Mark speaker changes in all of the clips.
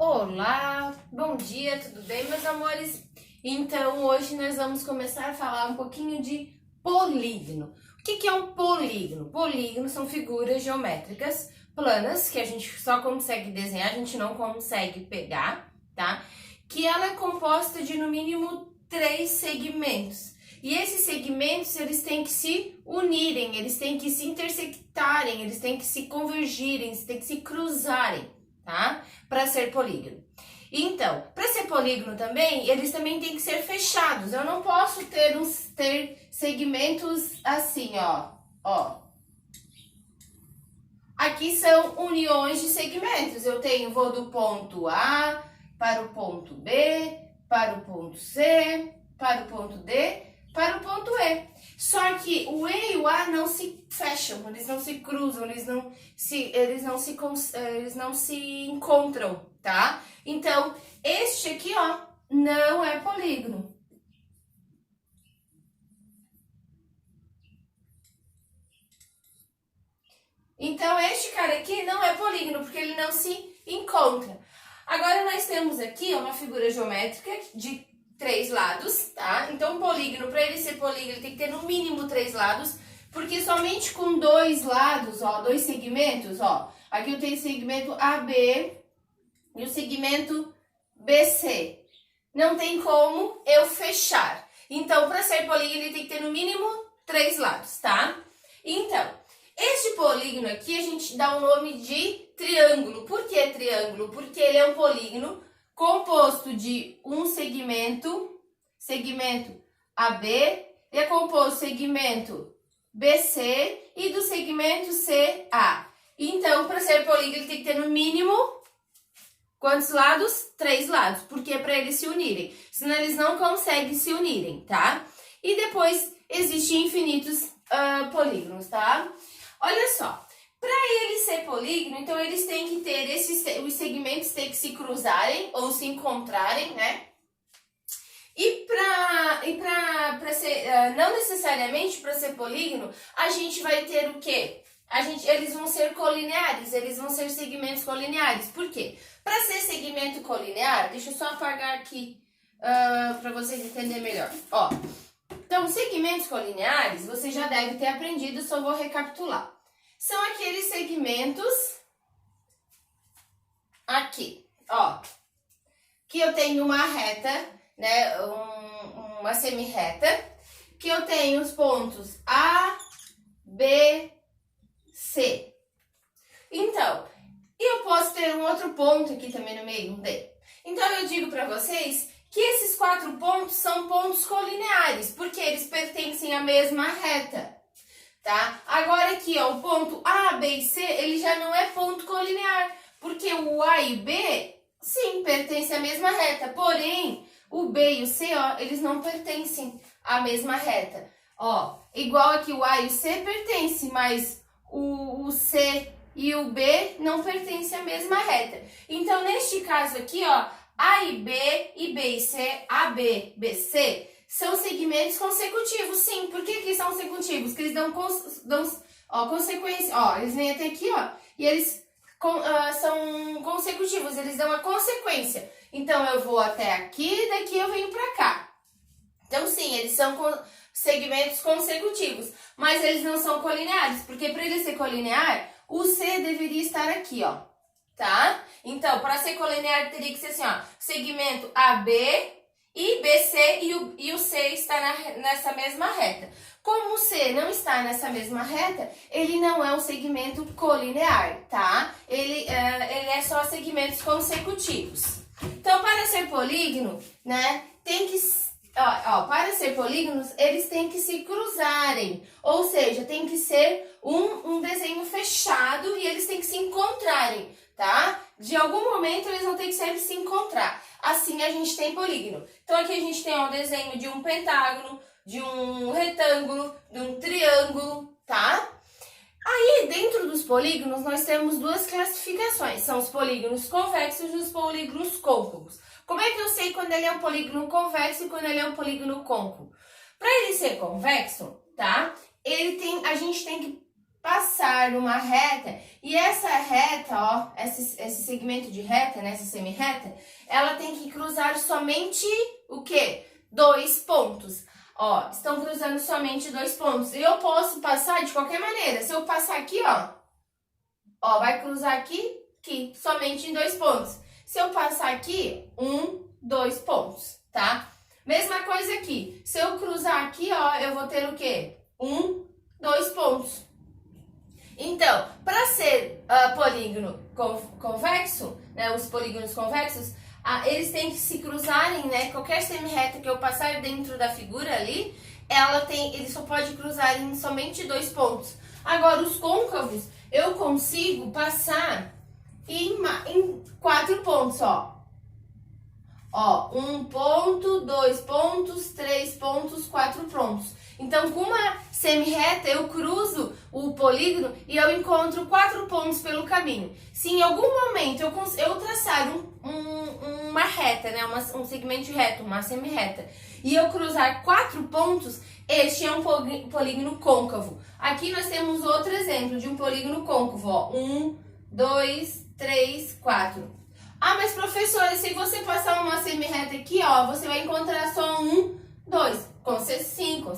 Speaker 1: Olá, bom dia, tudo bem, meus amores? Então, hoje nós vamos começar a falar um pouquinho de polígono. O que é um polígono? Polígono são figuras geométricas planas que a gente só consegue desenhar, a gente não consegue pegar, tá? Que ela é composta de no mínimo 3 segmentos. E esses segmentos, eles têm que se unirem, eles têm que se intersectarem, eles têm que se convergirem, eles têm que se cruzarem, tá? Para ser polígono. Então, para ser polígono também, eles também têm que ser fechados. Eu não posso ter segmentos assim, ó. Aqui são uniões de segmentos. Vou do ponto A para o ponto B, para o ponto C, para o ponto D, para o ponto E. Só que o E e o A não se fecham, eles não se cruzam, eles não se encontram, tá? Então, este aqui, ó, não é polígono. Então, este cara aqui não é polígono, porque ele não se encontra. Agora, nós temos aqui uma figura geométrica de 3 lados, tá? Então, um polígono, para ele ser polígono, ele tem que ter no mínimo 3 lados, porque somente com 2 lados, ó, 2 segmentos, ó. Aqui eu tenho o segmento AB e o segmento BC. Não tem como eu fechar. Então, para ser polígono, ele tem que ter no mínimo 3 lados, tá? Então, este polígono aqui a gente dá o nome de triângulo. Por que triângulo? Porque ele é um polígono composto de um segmento AB, é composto do segmento BC e do segmento CA. Então, para ser polígono, ele tem que ter no mínimo quantos lados? 3 lados, porque é para eles se unirem. Senão, eles não conseguem se unirem, tá? E depois, existem infinitos polígonos, tá? Olha só. Para ele ser polígono, então eles têm que ter os segmentos têm que se cruzarem ou se encontrarem, né? E para ser, não necessariamente para ser polígono, a gente vai ter o quê? Eles vão ser colineares, eles vão ser segmentos colineares. Por quê? Para ser segmento colinear, deixa eu só apagar aqui para vocês entenderem melhor. Ó, então, segmentos colineares, você já deve ter aprendido, só vou recapitular. São aqueles segmentos aqui, ó, que eu tenho uma reta, né, uma semi-reta, que eu tenho os pontos A, B, C. Então, eu posso ter um outro ponto aqui também no meio, um D. Então, eu digo para vocês que esses 4 pontos são pontos colineares, porque eles pertencem à mesma reta. Tá? Agora aqui, ó, o ponto A, B e C, ele já não é ponto colinear, porque o A e B, sim, pertencem à mesma reta, porém, o B e o C, ó, eles não pertencem à mesma reta. Ó, igual aqui o A e o C pertencem, mas o C e o B não pertencem à mesma reta. Então, neste caso aqui, ó, A e B e C, A, B, B, C, são segmentos consecutivos, sim. Por que são consecutivos? Porque eles dão consequência. Ó, eles vêm até aqui, ó, e eles são consecutivos, eles dão a consequência. Então, eu vou até aqui, daqui eu venho pra cá. Então, sim, eles são segmentos consecutivos, mas eles não são colineares, porque para ele ser colinear, o C deveria estar aqui, ó, tá? Então, para ser colinear, teria que ser assim, ó, segmento AB e BC e o C está nessa mesma reta. Como o C não está nessa mesma reta, ele não é um segmento colinear, tá? Ele é só segmentos consecutivos. Então, para ser polígono, né, tem que... para ser polígonos, eles têm que se cruzarem. Ou seja, tem que ser um desenho fechado e eles têm que se encontrarem, tá? De algum momento, eles vão ter que sempre se encontrar. Assim, a gente tem polígono. Então, aqui a gente tem o desenho de um pentágono, de um retângulo, de um triângulo, tá? Aí, dentro dos polígonos, nós temos 2 classificações. São os polígonos convexos e os polígonos côncavos. Como é que eu sei quando ele é um polígono convexo e quando ele é um polígono côncavo? Para ele ser convexo, tá? A gente tem que passar uma reta, e essa reta, ó, esse segmento de reta, né, essa semi-reta, ela tem que cruzar somente o quê? 2 pontos. Ó, estão cruzando somente 2 pontos. E eu posso passar de qualquer maneira. Se eu passar aqui, ó, vai cruzar aqui, somente em 2 pontos. Se eu passar aqui, 2 pontos, tá? Mesma coisa aqui. Se eu cruzar aqui, ó, eu vou ter o quê? 2 pontos. Então, para ser polígono convexo, né, os polígonos convexos, eles têm que se cruzarem, né? Qualquer semi-reta que eu passar dentro da figura ali, ele só pode cruzar em somente 2 pontos. Agora, os côncavos, eu consigo passar em 4 pontos, ó. Ó, 1 ponto, 2 pontos, 3 pontos, 4 pontos. Então, com uma semi-reta, eu cruzo o polígono e eu encontro 4 pontos pelo caminho. Se em algum momento eu traçar uma reta, né, um segmento reto, uma semi-reta, e eu cruzar 4 pontos, este é um polígono côncavo. Aqui nós temos outro exemplo de um polígono côncavo, ó. 1, 2, 3, 4. Ah, mas professora, se você passar uma semi-reta aqui, ó, você vai encontrar só 1, 2. Sim, com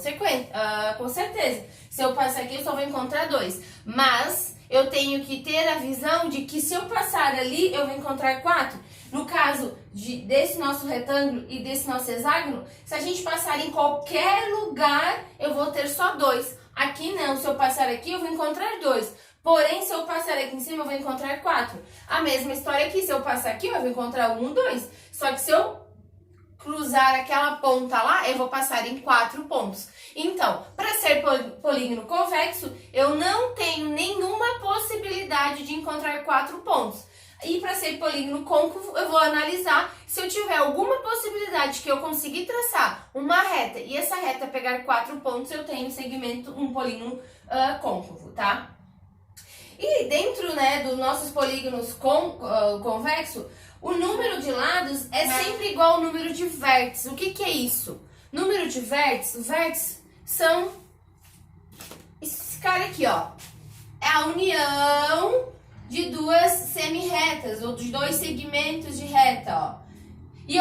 Speaker 1: certeza. Se eu passar aqui, eu só vou encontrar 2. Mas eu tenho que ter a visão de que se eu passar ali, eu vou encontrar 4. No caso desse nosso retângulo e desse nosso hexágono, se a gente passar em qualquer lugar, eu vou ter só 2. Aqui não, se eu passar aqui, eu vou encontrar 2. Porém, se eu passar aqui em cima, eu vou encontrar 4. A mesma história aqui, se eu passar aqui, eu vou encontrar 1, 2. Só que se eu cruzar aquela ponta lá, eu vou passar em 4 pontos. Então, para ser polígono convexo, eu não tenho nenhuma possibilidade de encontrar 4 pontos. E para ser polígono côncavo, eu vou analisar se eu tiver alguma possibilidade que eu conseguir traçar uma reta e essa reta pegar 4 pontos, eu tenho um polígono côncavo, tá? E dentro, né, dos nossos polígonos convexos, o número de lados é sempre igual ao número de vértices. O que é isso? Número de vértices são esse cara aqui, ó. É a união de 2 semi-retas, ou de 2 segmentos de reta, ó. E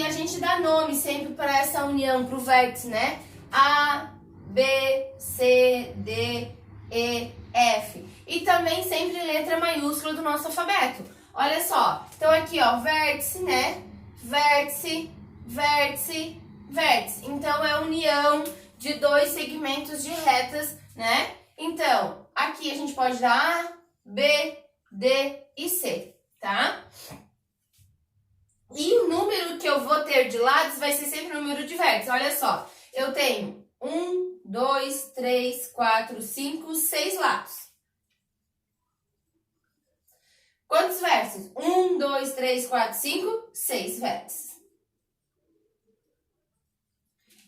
Speaker 1: a gente dá nome sempre para essa união, para o vértice, né? A, B, C, D, E, F. E também sempre letra maiúscula do nosso alfabeto. Olha só, então aqui, ó, vértice, né? Vértice, vértice, vértice. Então, é a união de 2 segmentos de retas, né? Então, aqui a gente pode dar A, B, D e C, tá? E o número que eu vou ter de lados vai ser sempre o número de vértices. Olha só, eu tenho 1, 2, 3, 4, 5, 6 lados. Quantos vértices? 1, 2, 3, 4, 5, 6 vértices.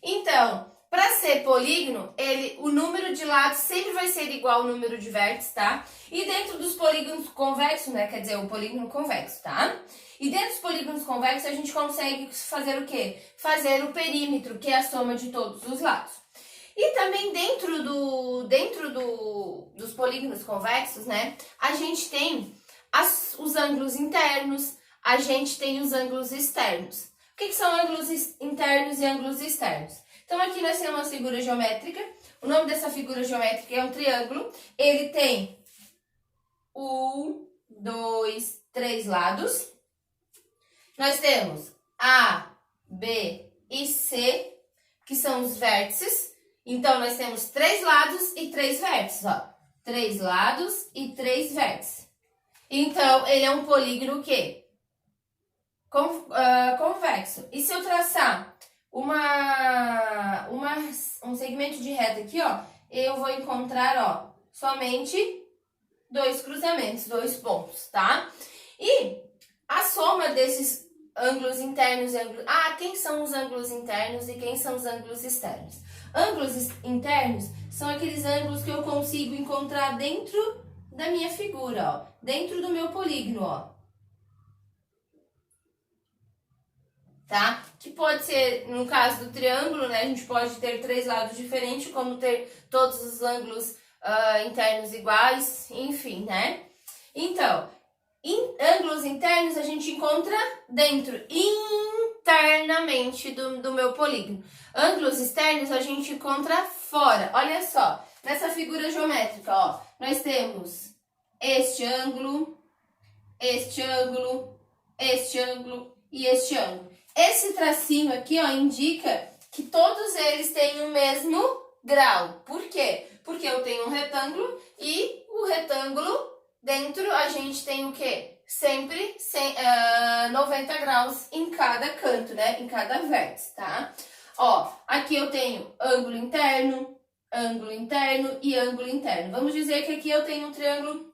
Speaker 1: Então, para ser polígono, o número de lados sempre vai ser igual ao número de vértices, tá? E dentro dos polígonos convexos, né? Quer dizer, o polígono convexo, tá? E dentro dos polígonos convexos, a gente consegue fazer o quê? Fazer o perímetro, que é a soma de todos os lados. E também dentro dos polígonos convexos, né? A gente tem os ângulos internos, a gente tem os ângulos externos. O que são ângulos internos e ângulos externos? Então, aqui nós temos uma figura geométrica. O nome dessa figura geométrica é um triângulo. Ele tem 1, 2, 3 lados. Nós temos A, B e C, que são os vértices. Então, nós temos 3 lados e 3 vértices, ó. 3 lados e 3 vértices. Então, ele é um polígono o quê? Convexo. E se eu traçar um segmento de reta aqui, ó, eu vou encontrar, ó, somente 2 cruzamentos, 2 pontos, tá? E a soma desses ângulos internos e ângulos... quem são os ângulos internos e quem são os ângulos externos? Ângulos internos são aqueles ângulos que eu consigo encontrar dentro da minha figura, ó, dentro do meu polígono, ó. Tá? Que pode ser, no caso do triângulo, né, a gente pode ter 3 lados diferentes, como ter todos os ângulos internos iguais, enfim, né? Então, ângulos internos a gente encontra dentro, internamente do meu polígono. Ângulos externos a gente encontra fora. Olha só, nessa figura geométrica, ó, nós temos este ângulo, este ângulo, este ângulo e este ângulo. Esse tracinho aqui, ó, indica que todos eles têm o mesmo grau. Por quê? Porque eu tenho um retângulo e o retângulo dentro a gente tem o quê? Sempre 90 graus em cada canto, né? Em cada vértice, tá? Ó, aqui eu tenho ângulo interno e ângulo interno. Vamos dizer que aqui eu tenho um triângulo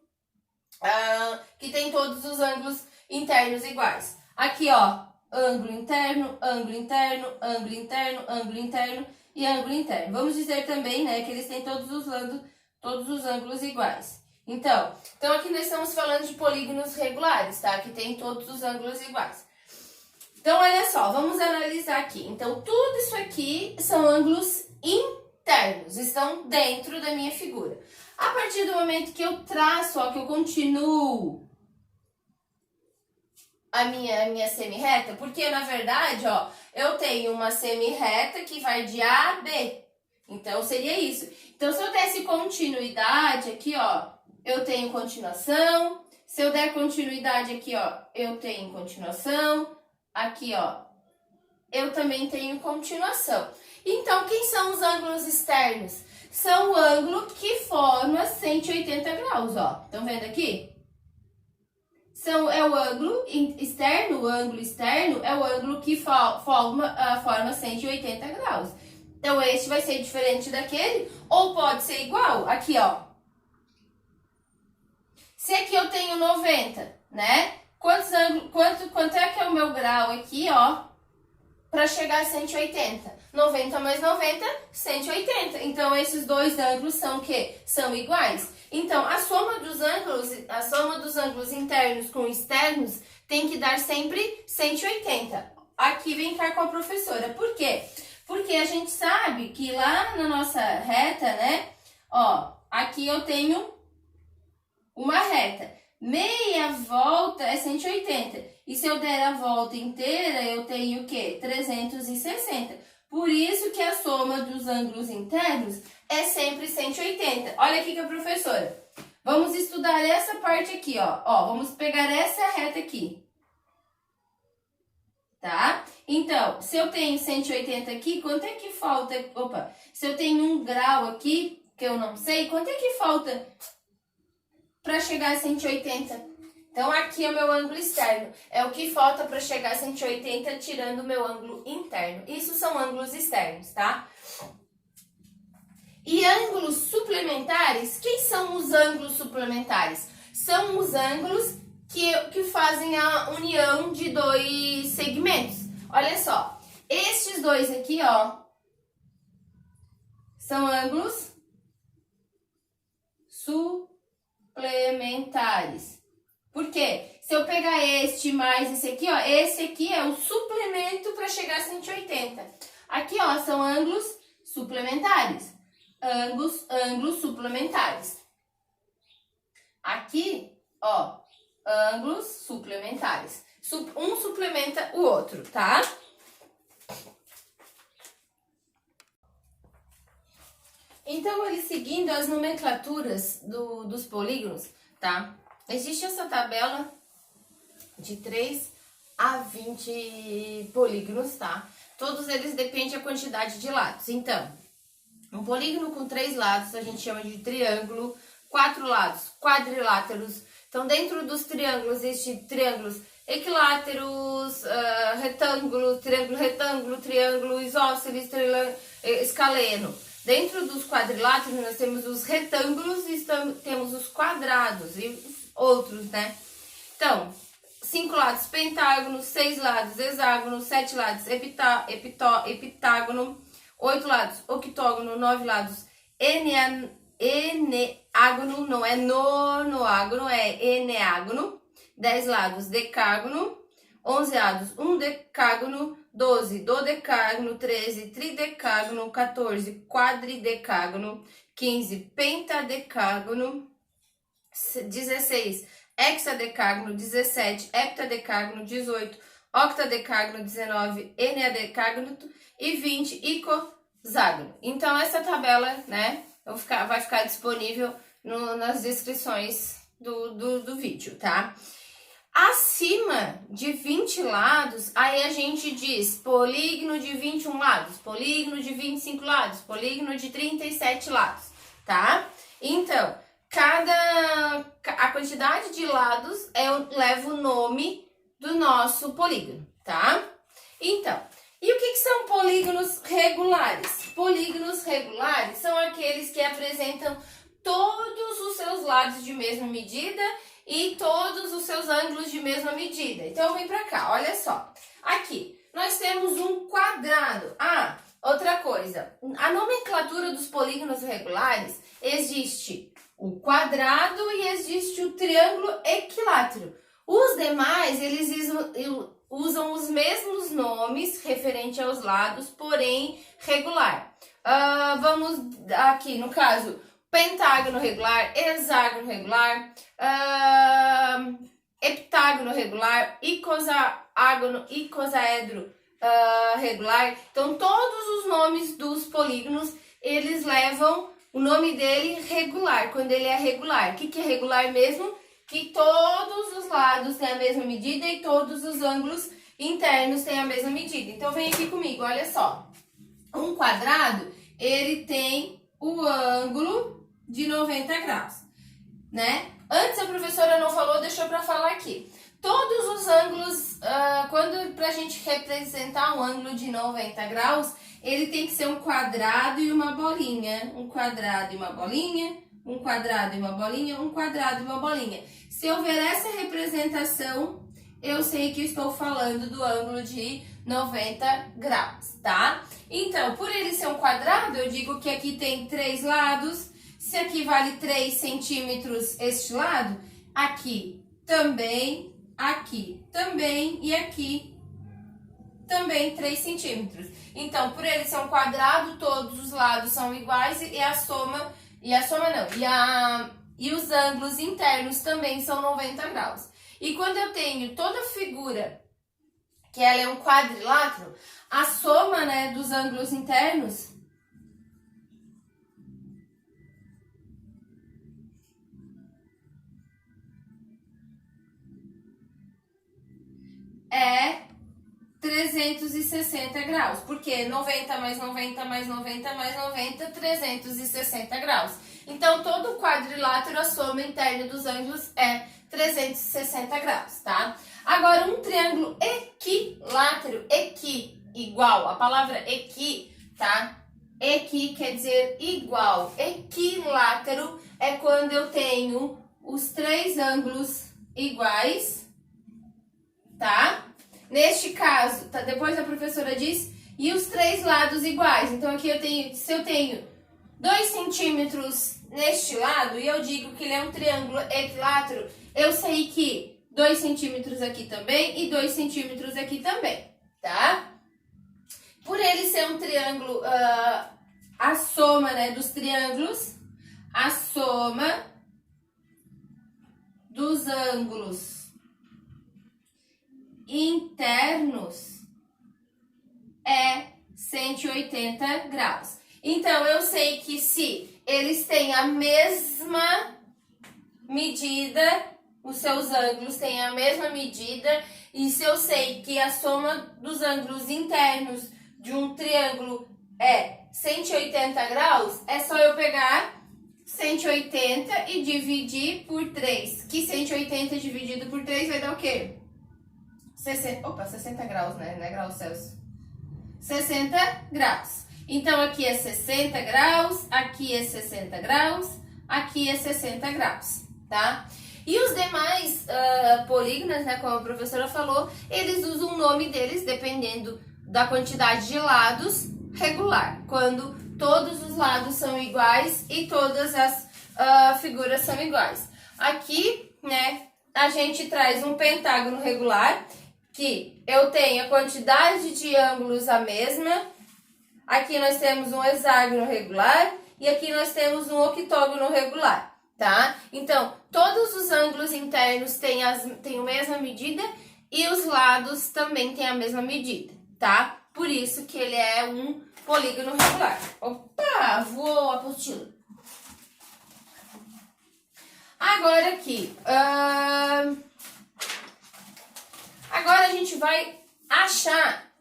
Speaker 1: que tem todos os ângulos internos iguais. Aqui, ó, ângulo interno, ângulo interno, ângulo interno, ângulo interno e ângulo interno. Vamos dizer também, né, que eles têm todos os ângulos iguais. Então aqui nós estamos falando de polígonos regulares, tá? Que tem todos os ângulos iguais. Então, olha só, vamos analisar aqui. Então, tudo isso aqui são ângulos internos, estão dentro da minha figura. A partir do momento que eu traço, ó, que eu continuo a minha semi-reta, porque na verdade, ó, eu tenho uma semi-reta que vai de A a B. Então, seria isso. Então, se eu desse continuidade aqui, ó, eu tenho continuação. Se eu der continuidade aqui, ó, eu tenho continuação. Aqui, ó, eu também tenho continuação. Então, quem são os ângulos externos? São o ângulo que forma 180 graus, ó. Estão vendo aqui? É o ângulo externo, o ângulo externo é o ângulo que forma 180 graus. Então, este vai ser diferente daquele, ou pode ser igual. Aqui, ó. Se aqui eu tenho 90, né? Quanto é que é o meu grau aqui, ó, para chegar a 180? 90 mais 90, 180. Então, esses dois ângulos são o quê? São iguais. Então, a soma dos ângulos internos com externos tem que dar sempre 180. Aqui vem cá com a professora. Por quê? Porque a gente sabe que lá na nossa reta, né? Ó, aqui eu tenho uma reta. Meia volta é 180. E se eu der a volta inteira, eu tenho o quê? 360. Por isso que a soma dos ângulos internos é sempre 180. Olha aqui com a professora. Vamos estudar essa parte aqui, ó. Ó, vamos pegar essa reta aqui. Tá? Então, se eu tenho 180 aqui, quanto é que falta? Opa, se eu tenho 1 grau aqui, que eu não sei, quanto é que falta para chegar a 180? Então, aqui é o meu ângulo externo. É o que falta para chegar a 180, tirando o meu ângulo interno. Isso são ângulos externos, tá? E ângulos suplementares, quem são os ângulos suplementares? São os ângulos que fazem a união de dois segmentos. Olha só, estes dois aqui, ó, são ângulos suplementares. Por quê? Se eu pegar este mais esse aqui é o suplemento para chegar a 180. Aqui, ó, são ângulos suplementares. Ângulos suplementares. Aqui, ó, ângulos suplementares. Um suplementa o outro, tá? Então, ele seguindo as nomenclaturas dos polígonos, tá? Existe essa tabela de 3 a 20 polígonos, tá? Todos eles dependem da quantidade de lados. Então, um polígono com 3 lados a gente chama de triângulo, 4 lados, quadriláteros. Então, dentro dos triângulos, existem triângulos equiláteros, retângulo, triângulo isósceles, escaleno. Dentro dos quadriláteros, nós temos os retângulos e temos os quadrados e outros, né? Então, 5 lados pentágono, 6 lados hexágono, 7 lados heptágono, 8 lados octógono, 9 lados eneágono, não é nonoágono, é eneágono, 10 lados decágono, onzeados, um decágono, 12 dodecágono, 13 tridecágono, 14 quadridecágono, 15 pentadecágono, 16 hexadecágono, 17 heptadecágono, 18 octadecágono, 19 eneadecágono e 20 icozágono. Então, essa tabela, né, vai ficar disponível nas descrições do vídeo, tá? Acima de 20 lados, aí a gente diz polígono de 21 lados, polígono de 25 lados, polígono de 37 lados, tá? Então, a quantidade de lados leva o nome do nosso polígono, tá? Então, e o que são polígonos regulares? Polígonos regulares são aqueles que apresentam todos os seus lados de mesma medida e todos os seus ângulos de mesma medida. Então, vem pra cá, olha só. Aqui, nós temos um quadrado. Ah, outra coisa. A nomenclatura dos polígonos regulares, existe o quadrado e existe o triângulo equilátero. Os demais, eles usam os mesmos nomes referente aos lados, porém regular. Vamos aqui, no caso, pentágono regular, hexágono regular, heptágono regular, icosaedro regular. Então, todos os nomes dos polígonos, eles levam o nome dele regular, quando ele é regular. O que é regular mesmo? Que todos os lados têm a mesma medida e todos os ângulos internos têm a mesma medida. Então, vem aqui comigo, olha só. Um quadrado, ele tem o ângulo de 90 graus, né? Antes a professora não falou, deixou para falar aqui. Todos os ângulos, pra gente representar um ângulo de 90 graus, ele tem que ser um quadrado e uma bolinha. Um quadrado e uma bolinha, um quadrado e uma bolinha, um quadrado e uma bolinha. Se houver essa representação, eu sei que estou falando do ângulo de 90 graus, tá? Então, por ele ser um quadrado, eu digo que aqui tem 3 lados. Se aqui vale 3 centímetros este lado, aqui também e aqui também 3 centímetros. Então, por ele ser um quadrado, todos os lados são iguais e os ângulos internos também são 90 graus. E quando eu tenho toda a figura, que ela é um quadrilátero, a soma, né, dos ângulos internos é 360 graus, porque 90 mais 90 mais 90 mais 90, 360 graus. Então, todo quadrilátero, a soma interna dos ângulos é 360 graus, tá? Agora, um triângulo equilátero, igual, a palavra equi, tá? Equi quer dizer igual. Equilátero é quando eu tenho os 3 ângulos iguais, tá? Neste caso, tá, depois a professora diz, e os 3 lados iguais. Então, aqui se eu tenho 2 centímetros neste lado, e eu digo que ele é um triângulo equilátero, eu sei que 2 centímetros aqui também e 2 centímetros aqui também, tá? Por ele ser um triângulo, a soma, né, dos triângulos, a soma dos ângulos internos é 180 graus. Então, eu sei que se eles têm a mesma medida, os seus ângulos têm a mesma medida, e se eu sei que a soma dos ângulos internos de um triângulo é 180 graus, é só eu pegar 180 e dividir por 3. Que 180 dividido por 3 vai dar o quê? 60 graus, né? Não é graus Celsius. 60 graus. Então, aqui é 60 graus, aqui é 60 graus, aqui é 60 graus, tá? E os demais polígonos, né, como a professora falou, eles usam o nome deles, dependendo da quantidade de lados, regular. Quando todos os lados são iguais e todas as figuras são iguais. Aqui, né, a gente traz um pentágono regular. que eu tenho a quantidade de ângulos a mesma. Aqui nós temos um hexágono regular e aqui nós temos um octógono regular, tá? Então, todos os ângulos internos têm a mesma medida e os lados também têm a mesma medida, tá? Por isso que ele é um polígono regular. Opa, voou a apostila. Agora aqui, agora a gente vai achar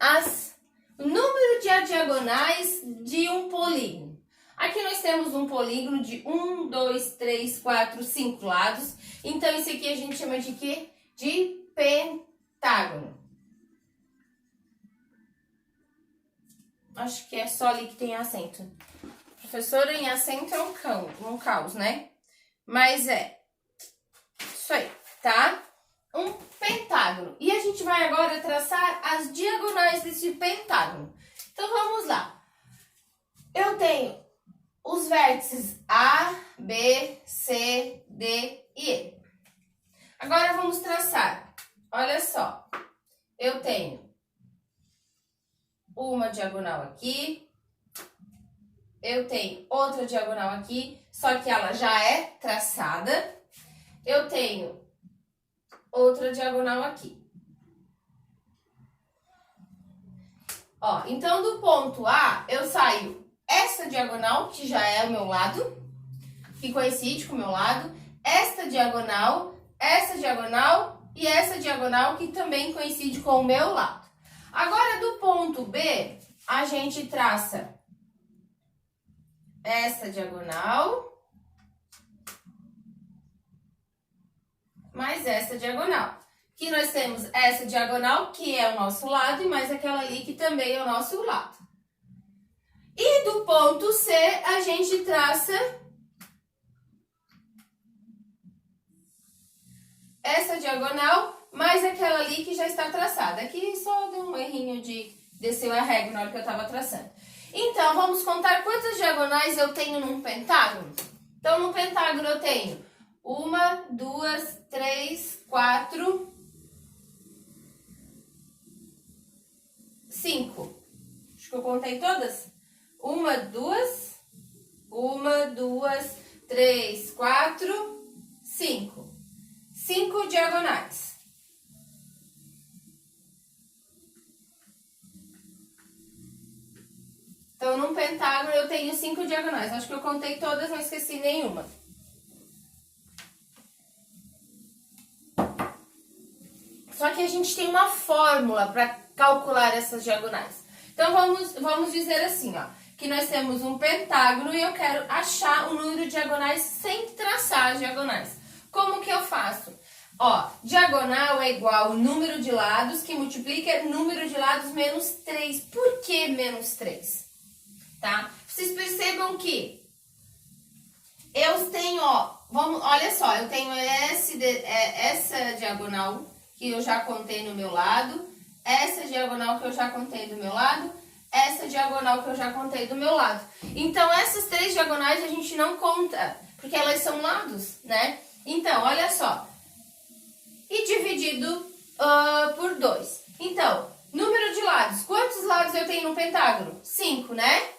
Speaker 1: o número de diagonais de um polígono. Aqui nós temos um polígono de 1, 2, 3, 4, 5 lados. Então, isso aqui a gente chama de quê? De pentágono. Acho que é só ali que tem acento. Professora, em acento é um caos, né? Mas é isso aí, tá? Um pentágono. E a gente vai agora traçar as diagonais desse pentágono. Então, vamos lá. Eu tenho os vértices A, B, C, D e E. Agora, vamos traçar. Olha só. Eu tenho uma diagonal aqui. Eu tenho outra diagonal aqui, só que ela já é traçada. Eu tenho outra diagonal aqui. Ó, então do ponto A, eu saio essa diagonal, que já é o meu lado, que coincide com o meu lado, essa diagonal e essa diagonal, que também coincide com o meu lado. Agora, do ponto B, a gente traça essa diagonal mais essa diagonal. Aqui nós temos essa diagonal, que é o nosso lado, e mais aquela ali, que também é o nosso lado. E do ponto C, a gente traça essa diagonal, mais aquela ali que já está traçada. Aqui só deu um errinho de descer a régua na hora que eu estava traçando. Então, vamos contar quantas diagonais eu tenho num pentágono? Então, no pentágono eu tenho 1, 2, 3, 4, 5. Acho que eu contei todas. 1, 2, 3, 4, 5. 5 diagonais. Então, num pentágono eu tenho 5 diagonais. Acho que eu contei todas, não esqueci nenhuma. Só que a gente tem uma fórmula para calcular essas diagonais. Então, vamos dizer assim, ó, que nós temos um pentágono e eu quero achar o número de diagonais sem traçar as diagonais. Como que eu faço? Ó, diagonal é igual ao número de lados que multiplica número de lados menos 3. Por que menos 3? Tá? Vocês percebam que eu tenho, ó, olha só, eu tenho essa diagonal que eu já contei no meu lado, essa diagonal que eu já contei do meu lado, essa diagonal que eu já contei do meu lado. Então, essas 3 diagonais a gente não conta, porque elas são lados, né? Então, olha só. E dividido por 2. Então, número de lados. Quantos lados eu tenho no pentágono? 5, né?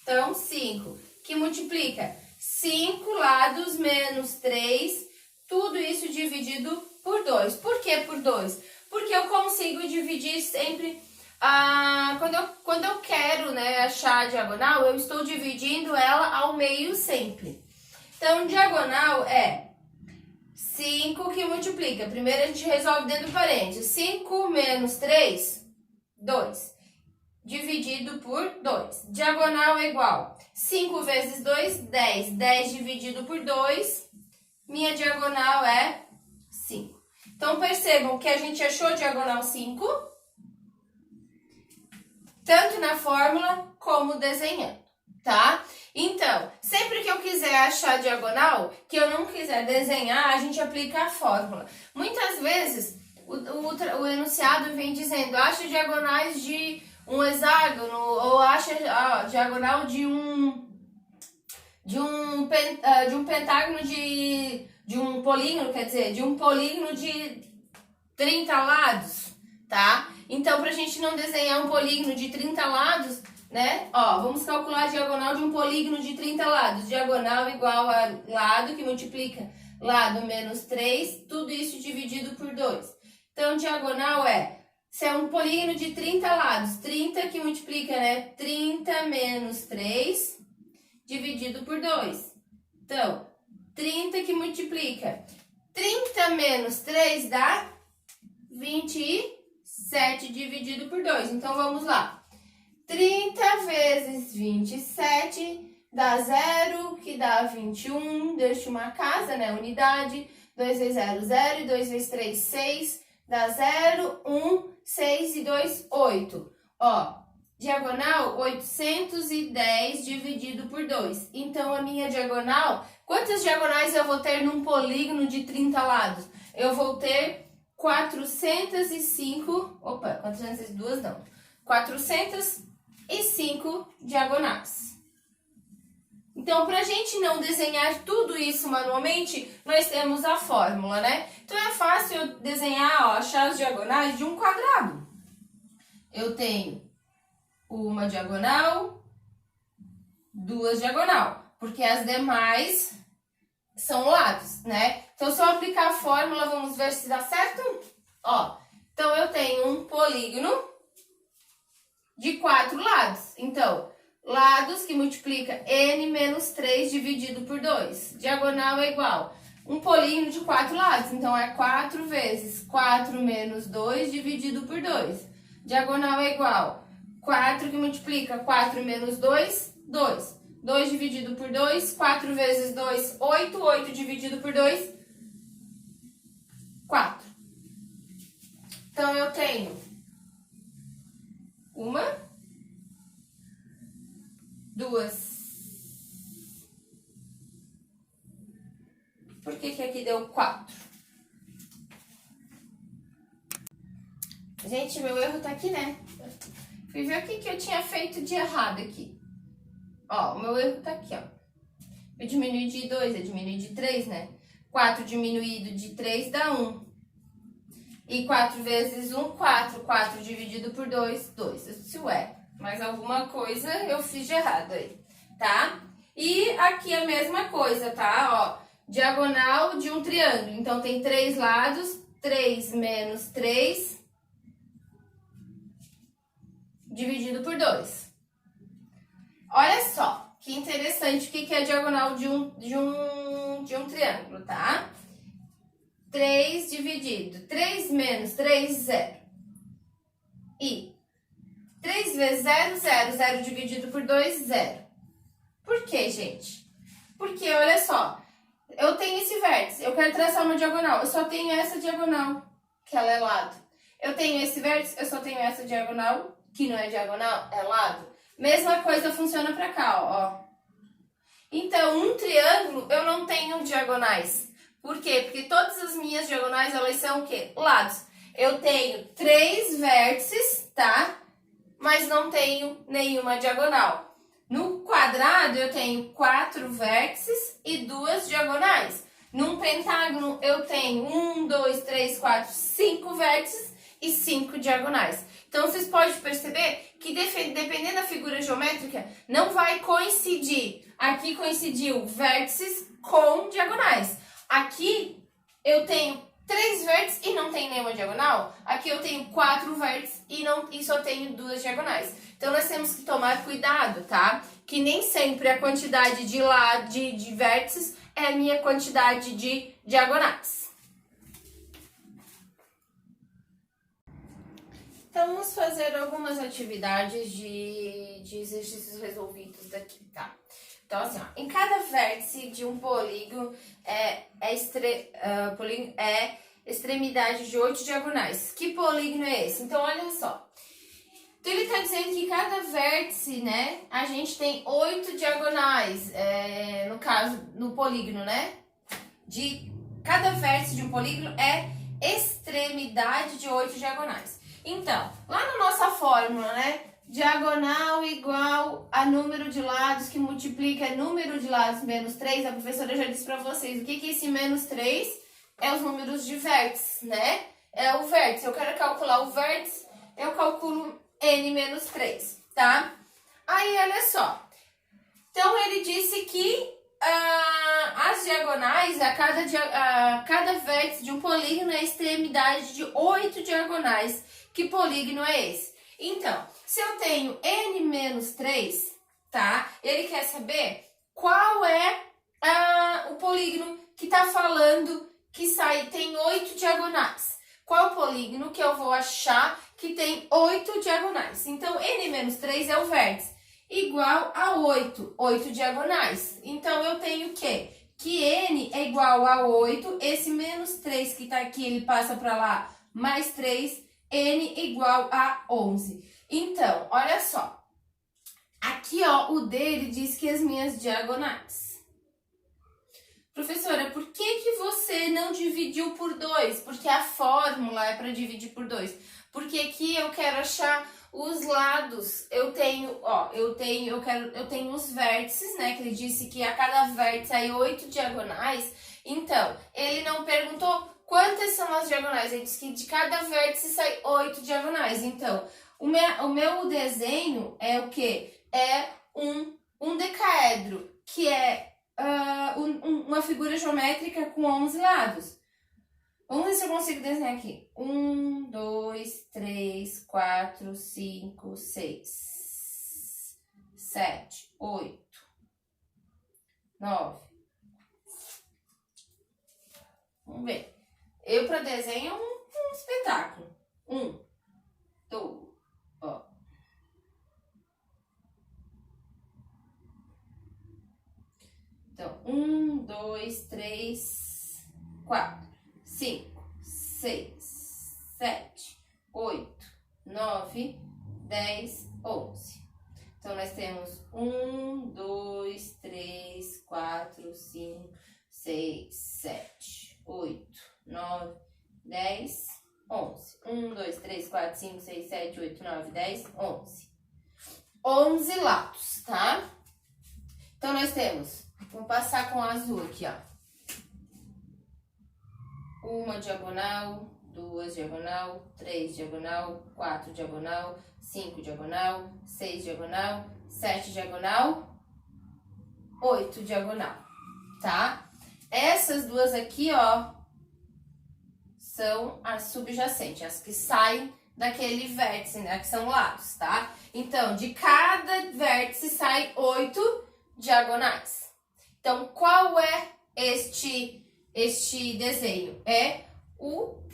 Speaker 1: Então, 5. Que multiplica 5 lados menos 3. Tudo isso dividido por 2. Por que por 2? Porque eu consigo dividir sempre... quando eu quero, né, achar a diagonal, eu estou dividindo ela ao meio sempre. Então, diagonal é 5 que multiplica. Primeiro a gente resolve dentro do parênteses. 5 menos 3, 2. Dividido por 2. Diagonal é igual. 5 vezes 2, 10. 10 dividido por 2, minha diagonal é 5. Então, percebam que a gente achou diagonal 5, tanto na fórmula como desenhando, tá? Então, sempre que eu quiser achar diagonal, que eu não quiser desenhar, a gente aplica a fórmula. Muitas vezes, o enunciado vem dizendo, acha diagonais de um hexágono, ou acha a diagonal de um pentágono de um polígono, quer dizer, de um polígono de 30 lados, tá? Então, pra gente não desenhar um polígono de 30 lados, né? Ó, vamos calcular a diagonal de um polígono de 30 lados. Diagonal igual a lado, que multiplica lado menos 3, tudo isso dividido por 2. Então, diagonal se é um polígono de 30 lados, 30 que multiplica, né? 30 menos 3 dividido por 2. Então, 30 que multiplica 30 menos 3 dá 27 dividido por 2. Então, vamos lá. 30 vezes 27 dá 0, que dá 21. Deixa uma casa, né? Unidade. 2 vezes 0, 0. E 2 vezes 3, 6. Dá 0, 1, 6 e 2, 8. Ó, diagonal 810 dividido por 2. Então, a minha diagonal... Quantas diagonais eu vou ter num polígono de 30 lados? Eu vou ter 405... Opa, 402 não. 405 diagonais. Então, para a gente não desenhar tudo isso manualmente, nós temos a fórmula, né? Então, é fácil eu desenhar, ó, achar as diagonais de um quadrado. Eu tenho uma diagonal, duas diagonal, porque as demais são lados, né? Então, se eu aplicar a fórmula, vamos ver se dá certo? Ó, então, eu tenho um polígono de 4 lados. Então, lados que multiplica n menos 3 dividido por 2. Diagonal é igual um polígono de 4 lados. Então, é 4 vezes 4 menos 2 dividido por 2. Diagonal é igual 4 que multiplica 4 menos 2, 2. 2 dividido por 2, 4 vezes 2, 8. 8 dividido por 2, 4. Então, eu tenho uma, duas. Por que aqui deu 4? Gente, meu erro tá aqui, né? Fui ver o que eu tinha feito de errado aqui. Ó, o meu erro tá aqui, ó. Eu diminui de 2, eu diminui de 3, né? 4 diminuído de 3 dá 1. E 4 vezes 1, 4. 4 dividido por 2, 2. Eu disse, ué, mas alguma coisa eu fiz de errado aí, tá? E aqui a mesma coisa, tá? Ó, diagonal de um triângulo. Então, tem 3 lados, 3 menos 3 dividido por 2. Olha só, que interessante o que é a diagonal de um triângulo, tá? 3 dividido, 3 menos 3, 0. E 3 vezes 0, 0. 0 dividido por 2, 0. Por quê, gente? Porque, olha só, eu tenho esse vértice, eu quero traçar uma diagonal, eu só tenho essa diagonal, que ela é lado. Eu tenho esse vértice, eu só tenho essa diagonal, que não é diagonal, é lado. Mesma coisa funciona pra cá, ó. Então, um triângulo, eu não tenho diagonais. Por quê? Porque todas as minhas diagonais, elas são o quê? Lados. Eu tenho 3 vértices, tá? Mas não tenho nenhuma diagonal. No quadrado, eu tenho 4 vértices e 2 diagonais. Num pentágono, eu tenho 1, 2, 3, 4, 5 vértices e 5 diagonais. Então, vocês podem perceber que, dependendo da figura geométrica, não vai coincidir. Aqui coincidiu vértices com diagonais. Aqui eu tenho 3 vértices e não tem nenhuma diagonal. Aqui eu tenho 4 vértices e só tenho 2 diagonais. Então, nós temos que tomar cuidado, tá? Que nem sempre a quantidade de vértices é a minha quantidade de diagonais. Então, vamos fazer algumas atividades de exercícios resolvidos daqui, tá? Então, assim, ó, em cada vértice de um polígono é extremidade de 8 diagonais. Que polígono é esse? Então, olha só. Então, ele está dizendo que cada vértice, né, a gente tem 8 diagonais, no caso, no polígono, né? De cada vértice de um polígono é extremidade de 8 diagonais. Então, lá na nossa fórmula, né? Diagonal igual a número de lados que multiplica número de lados menos 3. A professora já disse para vocês o que é esse menos 3? É os números de vértices, né? é o vértice. Eu quero calcular o vértice, eu calculo n menos 3, tá? Aí, olha só. Então, ele disse que as diagonais, cada vértice de um polígono é a extremidade de 8 diagonais. Que polígono é esse? Então, se eu tenho n menos 3, tá? Ele quer saber qual é o polígono que está falando que tem 8 diagonais. Qual o polígono que eu vou achar que tem 8 diagonais? Então, n menos 3 é o vértice, igual a 8 diagonais. Então, eu tenho o quê? Que n é igual a 8, esse menos 3 que está aqui, ele passa para lá, mais 3, n igual a 11. Então, olha só. Aqui, ó, o dele diz que as minhas diagonais. Professora, por que você não dividiu por 2? Porque a fórmula é para dividir por 2. Porque aqui eu quero achar os lados. Eu tenho os vértices, né? Que ele disse que a cada vértice sai 8 diagonais. Então, ele não perguntou quantas são as diagonais. Ele disse que de cada vértice sai 8 diagonais. Então, o meu desenho é o quê? É um decaedro, que é uma figura geométrica com 11 lados. Vamos ver se eu consigo desenhar aqui. 1, 2, 3, 4, 5, 6, 7, 8, 9. Vamos ver. Eu, para desenho, é um espetáculo. 1, 2, ó. Então, 1, 2, 3, 4, 5, 6, 7, 8, 9, 10, 11. Então, nós temos 1, 2, 3, 4, 5, 6, 7, 8, 9, 10, 11. 1, 2, 3, 4, 5, 6, 7, 8, 9, 10, 11. 11 lados, tá? Então, nós temos... Vamos passar com o azul aqui, ó. Uma diagonal, 2 diagonal, 3 diagonal, 4 diagonal, 5 diagonal, 6 diagonal, 7 diagonal, 8 diagonal, tá? Essas duas aqui, ó, são as subjacentes, as que saem daquele vértice, né? Que são lados, tá? Então, de cada vértice sai 8 diagonais. Então, qual é este desenho? É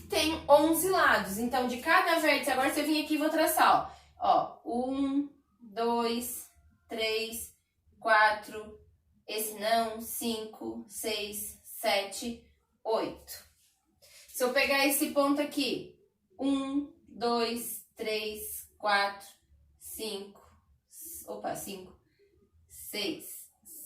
Speaker 1: tem 11 lados. Então, de cada vértice, agora se eu vim aqui e vou traçar, ó. 1, 2, 3, 4, esse não, 5, 6, 7, 8. Se eu pegar esse ponto aqui, 1, 2, 3, 4, 5, 6,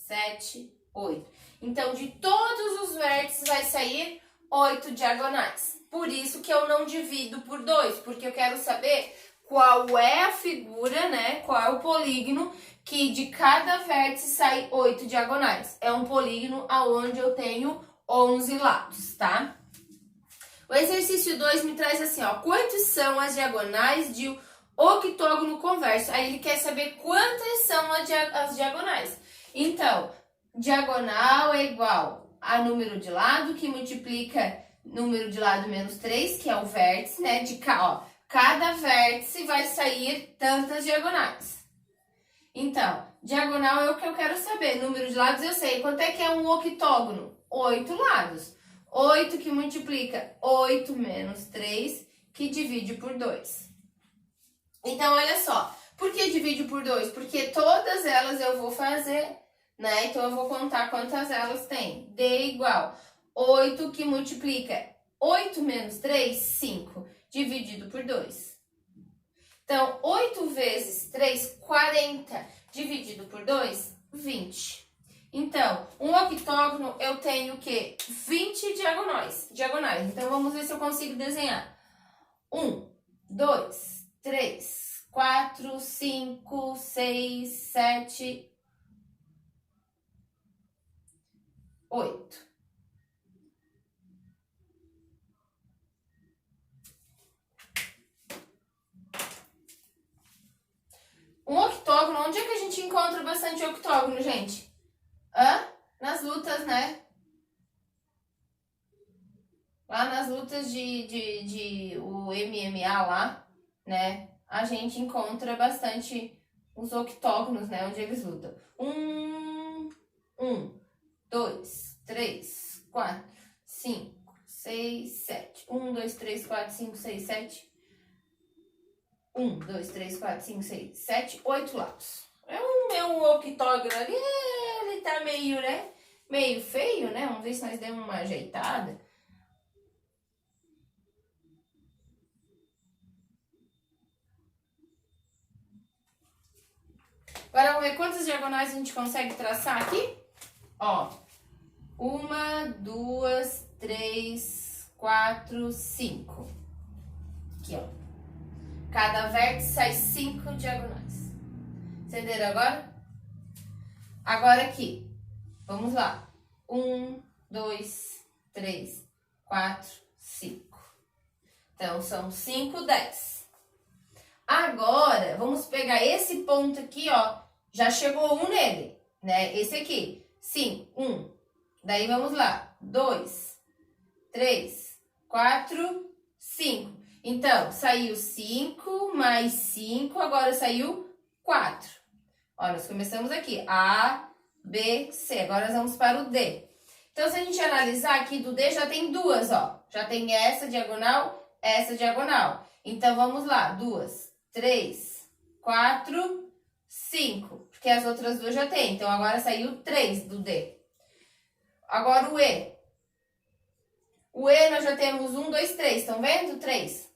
Speaker 1: 7, 8. Então, de todos os vértices vai sair 8 diagonais. Por isso que eu não divido por 2, porque eu quero saber qual é a figura, né? Qual é o polígono que de cada vértice sai 8 diagonais. É um polígono onde eu tenho 11 lados, tá? O exercício 2 me traz assim, ó. Quantas são as diagonais de um octógono converso? Aí ele quer saber quantas são as diagonais. Então, diagonal é igual a número de lado, que multiplica número de lado menos 3, que é o vértice, né? Cada vértice vai sair tantas diagonais. Então, diagonal é o que eu quero saber. Número de lados eu sei. Quanto é que é um octógono? 8 lados. 8 que multiplica 8 menos 3, que divide por 2. Então, olha só. Por que divide por 2? Porque todas elas eu vou fazer, né? Então, eu vou contar quantas elas tem. D igual 8 que multiplica 8 menos 3, 5, dividido por 2. Então, 8 vezes 3, 40, dividido por 2, 20. Então, um octógono eu tenho o quê? 20 diagonais. Então, vamos ver se eu consigo desenhar. 1, 2, 3, 4, 5, 6, 7, 8. onde é que a gente encontra bastante octógono, gente? Nas lutas, né? Lá nas lutas de o MMA lá, né? A gente encontra bastante os octógonos, né? Onde eles lutam. 2, 3, 4, 5, 6, 7. 1, 2, 3, 4, 5, 6, 7. 1, 2, 3, 4, 5, 6, 7, 8 lados. É o meu octógono ali, ele tá meio, né? Meio feio, né? Vamos ver se nós demos uma ajeitada. Agora vamos ver quantas diagonais a gente consegue traçar aqui. Ó, 1, 2, 3, 4, 5. Aqui, ó. Cada vértice sai 5 diagonais. Entenderam agora? Agora aqui. Vamos lá. 1, 2, 3, 4, 5. Então, são 5, 10. Agora, vamos pegar esse ponto aqui, ó. Já chegou um nele, né? Esse aqui. Sim, 1. Daí, vamos lá. 2, 3, 4, 5. Então, saiu 5 mais 5, agora saiu 4. Ó, nós começamos aqui. A, B, C. Agora nós vamos para o D. Então, se a gente analisar aqui do D, já tem duas, ó. Já tem essa diagonal, essa diagonal. Então, vamos lá. 2, 3, 4, 5. Porque as outras duas já tem. Então, agora saiu 3 do D. Agora o E. O E nós já temos 1, 2, 3. Estão vendo? 3,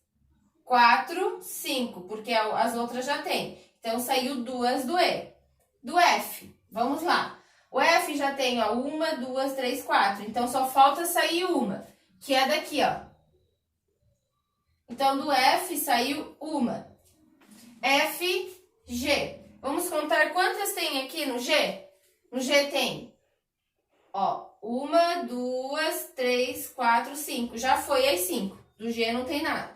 Speaker 1: 4, 5. Porque as outras já tem. Então, saiu 2 do E. Do F. Vamos lá. O F já tem, ó, 1, 2, 3, 4. Então, só falta sair uma, que é daqui, ó. Então, do F saiu uma. F, G. Vamos contar quantas tem aqui no G? No G tem, ó, 1, 2, 3, 4, 5. Já foi as 5. Do G não tem nada.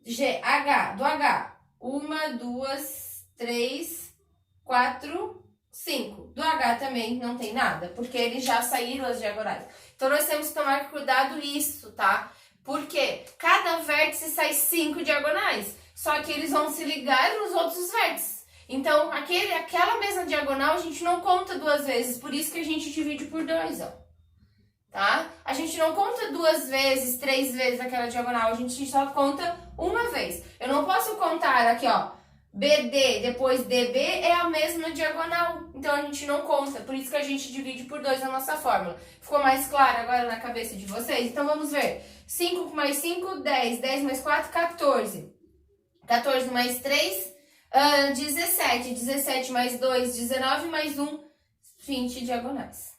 Speaker 1: G, H. Do H. 1, 2, 3, 4, 5. Do H também não tem nada, porque eles já saíram as diagonais. Então, nós temos que tomar cuidado nisso, tá? Porque cada vértice sai 5 diagonais, só que eles vão se ligar nos outros vértices. Então, aquela mesma diagonal a gente não conta duas vezes, por isso que a gente divide por 2, ó. Tá? A gente não conta 2 vezes, 3 vezes aquela diagonal, a gente só conta uma vez. Eu não posso contar aqui, ó, BD, depois DB é a mesma diagonal. Então, a gente não conta. Por isso que a gente divide por 2 na nossa fórmula. Ficou mais claro agora na cabeça de vocês? Então, vamos ver. 5 mais 5, 10. 10 mais 4, 14. 14 mais 3, 17. 17 mais 2, 19. Mais 1, 20 diagonais.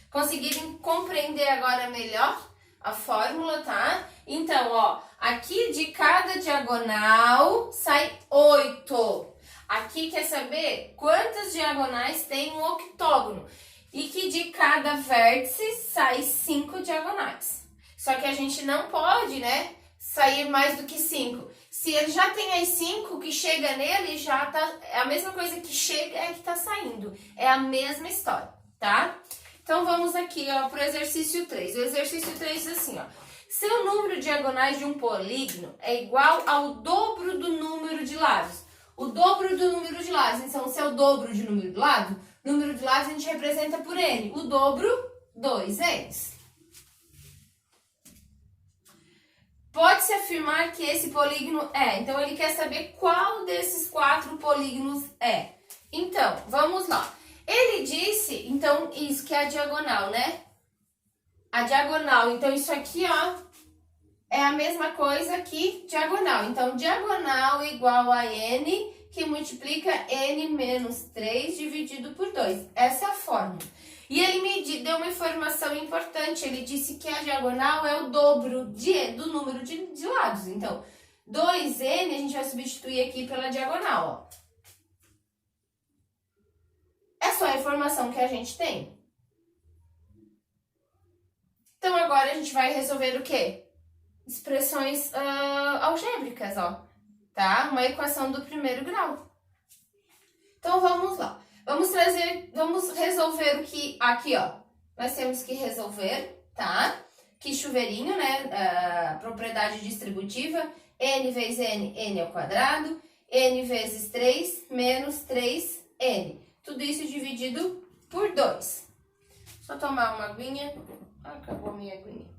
Speaker 1: Conseguiram compreender agora melhor a fórmula, tá? Então, ó, aqui de cada diagonal sai 8. Aqui quer saber quantas diagonais tem um octógono. E que de cada vértice sai 5 diagonais. Só que a gente não pode, né, sair mais do que 5. Se ele já tem as 5, que chega nele, já tá... É a mesma coisa que chega é que tá saindo. É a mesma história, tá? Então, vamos aqui, ó, pro exercício 3. O exercício 3 diz assim, ó. Se o número de diagonais de um polígono é igual ao dobro do número de lados. O dobro do número de lados. Então, se é o dobro de número de lados a gente representa por N. O dobro, 2 N's. Pode-se afirmar que esse polígono é. Então, ele quer saber qual desses 4 polígonos é. Então, vamos lá. Ele disse, então, isso que é a diagonal, né? A diagonal. Então, isso aqui, ó, é a mesma coisa que diagonal. Então, diagonal igual a N, que multiplica N menos 3 dividido por 2. Essa é a fórmula. E ele me deu uma informação importante. Ele disse que a diagonal é o dobro do número de lados. Então, 2N a gente vai substituir aqui pela diagonal, ó. É só a informação que a gente tem. Então, agora a gente vai resolver o quê? Expressões algébricas, ó. Tá? Uma equação do primeiro grau. Então, vamos lá. Vamos resolver o que aqui, ó. Nós temos que resolver, tá? Que chuveirinho, né? Propriedade distributiva, n vezes n, n ao quadrado, n vezes 3 menos 3n. Tudo isso dividido por 2. Só tomar uma aguinha. Acabou a minha aguinha.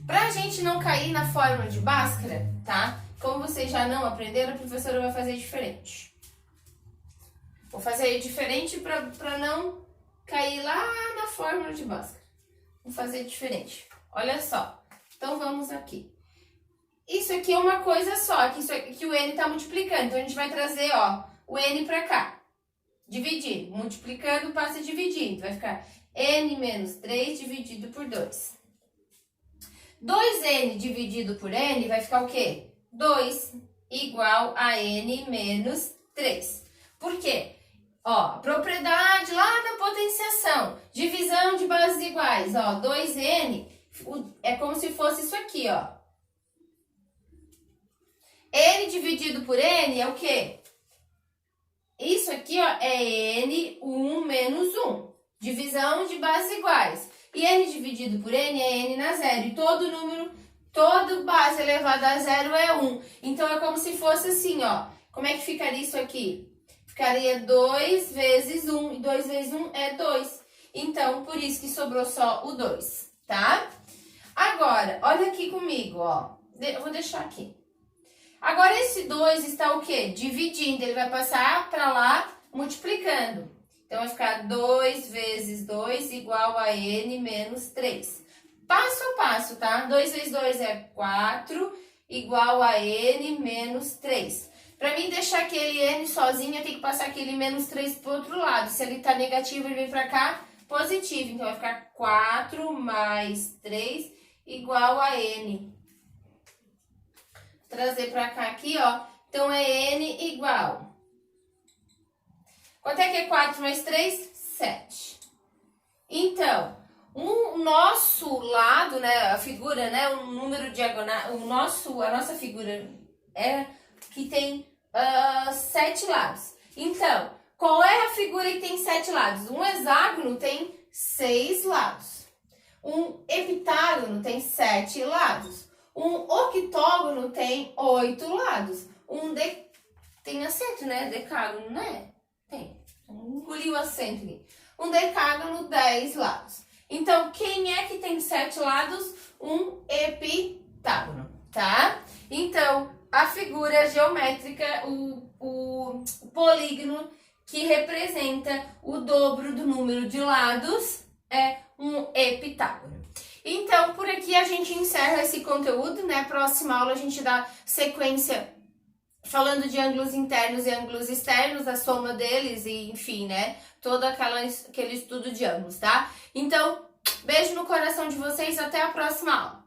Speaker 1: Pra gente não cair na fórmula de Bhaskara, tá? Como vocês já não aprenderam, a professora vai fazer diferente. Vou fazer diferente pra não cair lá na fórmula de Bhaskara. Vou fazer diferente. Olha só. Então, vamos aqui. Isso aqui é uma coisa só, que o n tá multiplicando. Então, a gente vai trazer, ó, o n pra cá. Dividir. Multiplicando, passa a dividir. Vai ficar n menos 3 dividido por 2. 2n dividido por n vai ficar o quê? 2 igual a n menos 3. Por quê? Ó, propriedade lá da potenciação. Divisão de bases iguais. Ó, 2n é como se fosse isso aqui, ó. N dividido por n é o quê? Isso aqui, ó, é n1 menos 1. Divisão de bases iguais. E n dividido por n é n na zero. E todo número, toda base elevada a zero é 1. Então, é como se fosse assim, ó. Como é que ficaria isso aqui? Ficaria 2 vezes 1. E 2 vezes 1 é 2. Então, por isso que sobrou só o 2, tá? Agora, olha aqui comigo, ó. Eu vou deixar aqui. Agora, esse 2 está o quê? Dividindo. Ele vai passar para lá, multiplicando. Então, vai ficar 2 vezes 2 igual a n menos 3. Passo a passo, tá? 2 vezes 2 é 4, igual a n menos 3. Para mim deixar aquele n sozinho, eu tenho que passar aquele menos 3 pro outro lado. Se ele tá negativo, ele vem para cá, positivo. Então, vai ficar 4 mais 3 igual a n. Vou trazer para cá aqui, ó. Então, é n igual. Quanto é que é 4 mais 3? 7. Então, o nosso lado, né, a figura, né, o número diagonal, a nossa figura é que tem 7 lados. Então, qual é a figura que tem 7 lados? Um hexágono tem 6 lados. Um heptágono tem 7 lados. Um octógono tem 8 lados. Tem acento, né? Decágono, né? Tem. Engoliu o acento aqui. Um decágono, 10 lados. Então, quem é que tem 7 lados? Um heptágono, tá? Então, a figura geométrica, o polígono que representa o dobro do número de lados é um heptágono. Então, por aqui a gente encerra esse conteúdo, né? Próxima aula a gente dá sequência falando de ângulos internos e ângulos externos, a soma deles e, enfim, né? Todo aquele estudo de ângulos, tá? Então, beijo no coração de vocês, até a próxima aula.